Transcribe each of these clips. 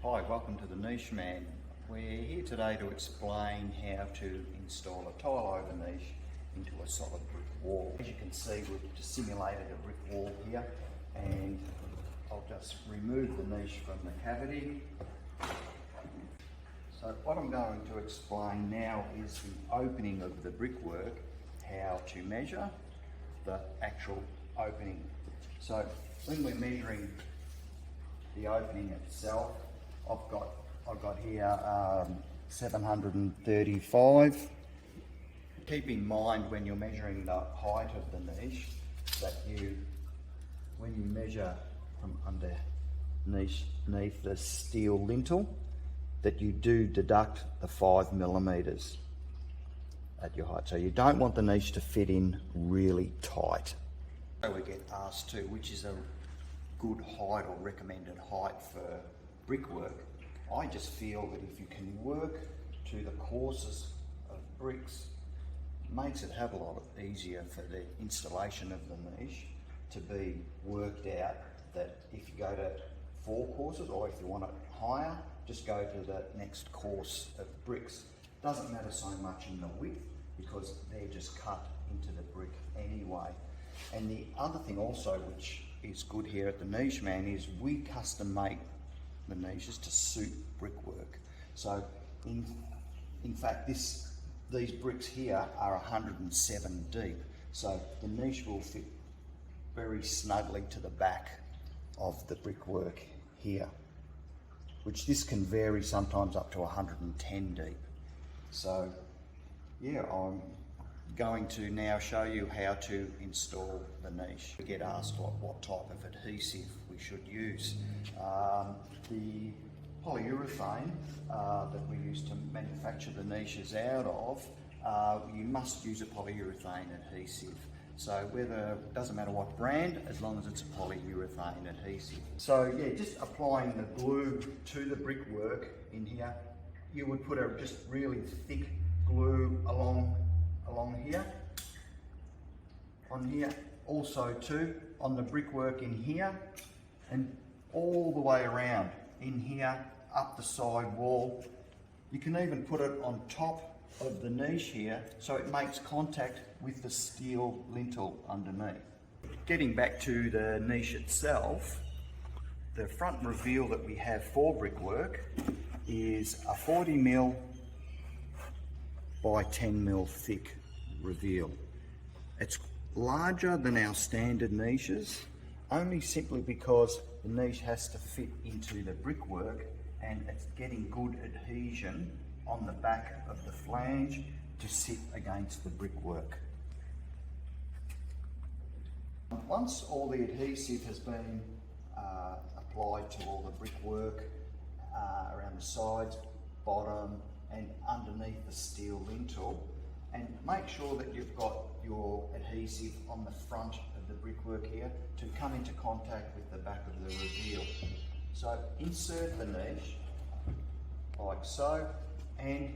Hi, welcome to the Niche Man. We're here today to explain how to install a tile over niche into a solid brick wall. As you can see, we've just simulated a brick wall here, and I'll just remove the niche from the cavity. So what I'm going to explain now is the opening of the brickwork, how to measure the actual opening. So when we're measuring the opening itself, I've got here 735. Keep in mind when you're measuring the height of the niche that when you measure from underneath the steel lintel, that you do deduct the 5 millimeters at your height. So you don't want the niche to fit in really tight. So we get asked too, which is a good height or recommended height for brickwork. I just feel that if you can work to the courses of bricks, it makes it have a lot easier for the installation of the niche to be worked out, that if you go to 4 courses, or if you want it higher, just go to the next course of bricks. Doesn't matter so much in the width because they're just cut into the brick anyway. And the other thing also, which is good here at the Niche Man, is we custom make the niches to suit brickwork. So in fact these bricks here are 107 deep, so the niche will fit very snugly to the back of the brickwork here, which this can vary sometimes up to 110 deep. So yeah, I'm going to now show you how to install the niche. We get asked what type of adhesive we should use. The polyurethane that we use to manufacture the niches out of, you must use a polyurethane adhesive. So it doesn't matter what brand, as long as it's a polyurethane adhesive. So yeah, just applying the glue to the brickwork in here. You would put a just really thick glue along here, on here, also too on the brickwork in here, and all the way around in here, up the side wall. You can even put it on top of the niche here so it makes contact with the steel lintel underneath. Getting back to the niche itself, the front reveal that we have for brickwork is a 40mm by 10mm thick reveal. It's larger than our standard niches, only simply because the niche has to fit into the brickwork, and it's getting good adhesion on the back of the flange to sit against the brickwork. Once all the adhesive has been applied to all the brickwork around the sides, bottom and underneath the steel lintel, and make sure that you've got your adhesive on the front of the brickwork here to come into contact with the back of the reveal. So insert the niche like so, and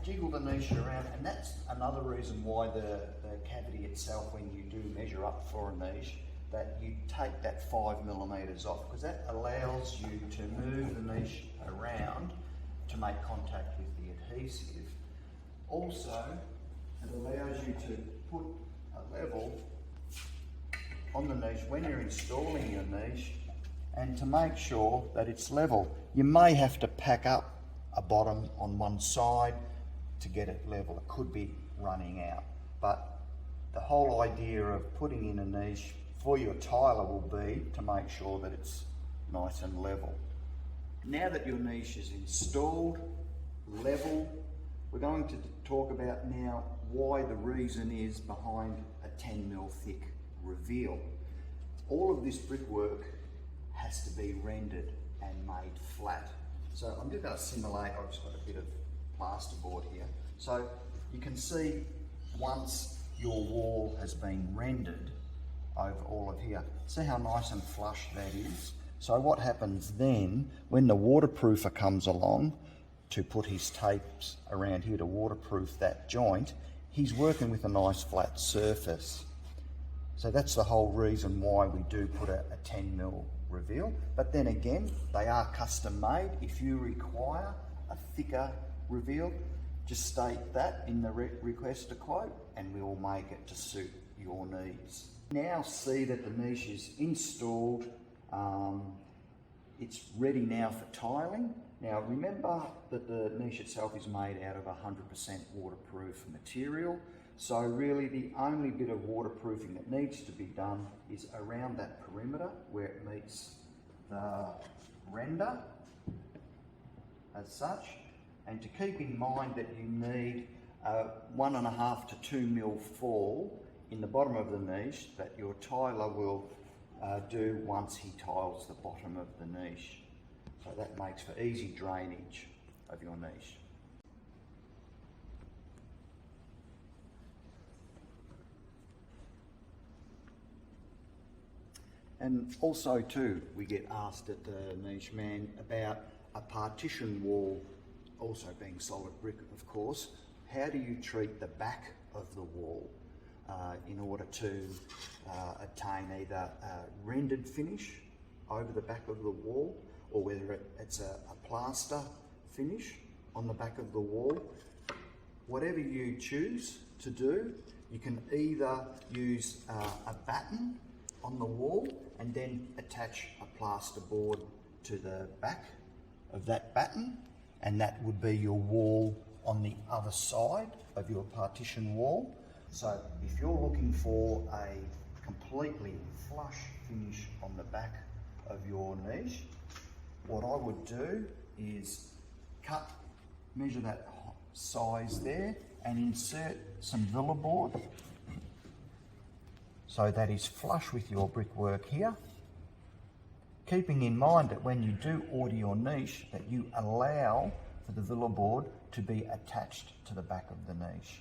jiggle the niche around, and that's another reason why the cavity itself, when you do measure up for a niche, that you take that 5 millimeters off, because that allows you to move the niche around to make contact with the adhesive. Also, it allows you to put a level on the niche when you're installing your niche, and to make sure that it's level. You may have to pack up a bottom on one side to get it level. It could be running out, but the whole idea of putting in a niche for your tiler will be to make sure that it's nice and level. Now that your niche is installed, level, we're going to talk about now why the reason is behind a 10mm thick reveal. All of this brickwork has to be rendered and made flat. So I'm just going to simulate, I've just got a bit of plasterboard here. So you can see once your wall has been rendered over all of here, see how nice and flush that is. So what happens then, when the waterproofer comes along to put his tapes around here to waterproof that joint, he's working with a nice flat surface. So that's the whole reason why we do put a 10mm reveal. But then again, they are custom made. If you require a thicker reveal, just state that in the request a quote and we will make it to suit your needs. Now see that the niche is installed. It's ready now for tiling. Now remember that the niche itself is made out of 100% waterproof material. So really the only bit of waterproofing that needs to be done is around that perimeter where it meets the render as such. And to keep in mind that you need a 1.5 to 2 mil fall in the bottom of the niche that your tiler will do once he tiles the bottom of the niche. So that makes for easy drainage of your niche. And also too, we get asked at the Niche Man about a partition wall, also being solid brick of course. How do you treat the back of the wall in order to attain either a rendered finish over the back of the wall, or whether it's a plaster finish on the back of the wall? Whatever you choose to do, you can either use a batten on the wall and then attach a plasterboard to the back of that batten, and that would be your wall on the other side of your partition wall. So if you're looking for a completely flush finish on the back of your niche, what I would do is measure that size there and insert some villa board so that is flush with your brickwork here, keeping in mind that when you do order your niche that you allow for the villa board to be attached to the back of the niche.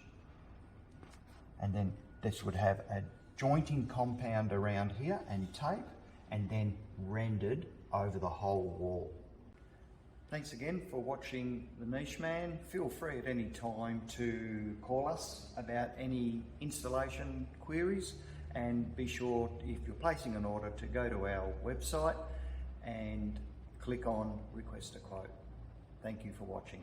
And then this would have a jointing compound around here and tape, and then rendered over the whole wall. Thanks again for watching The Niche Man. Feel free at any time to call us about any installation queries, and be sure, if you're placing an order, to go to our website and click on Request a Quote. Thank you for watching.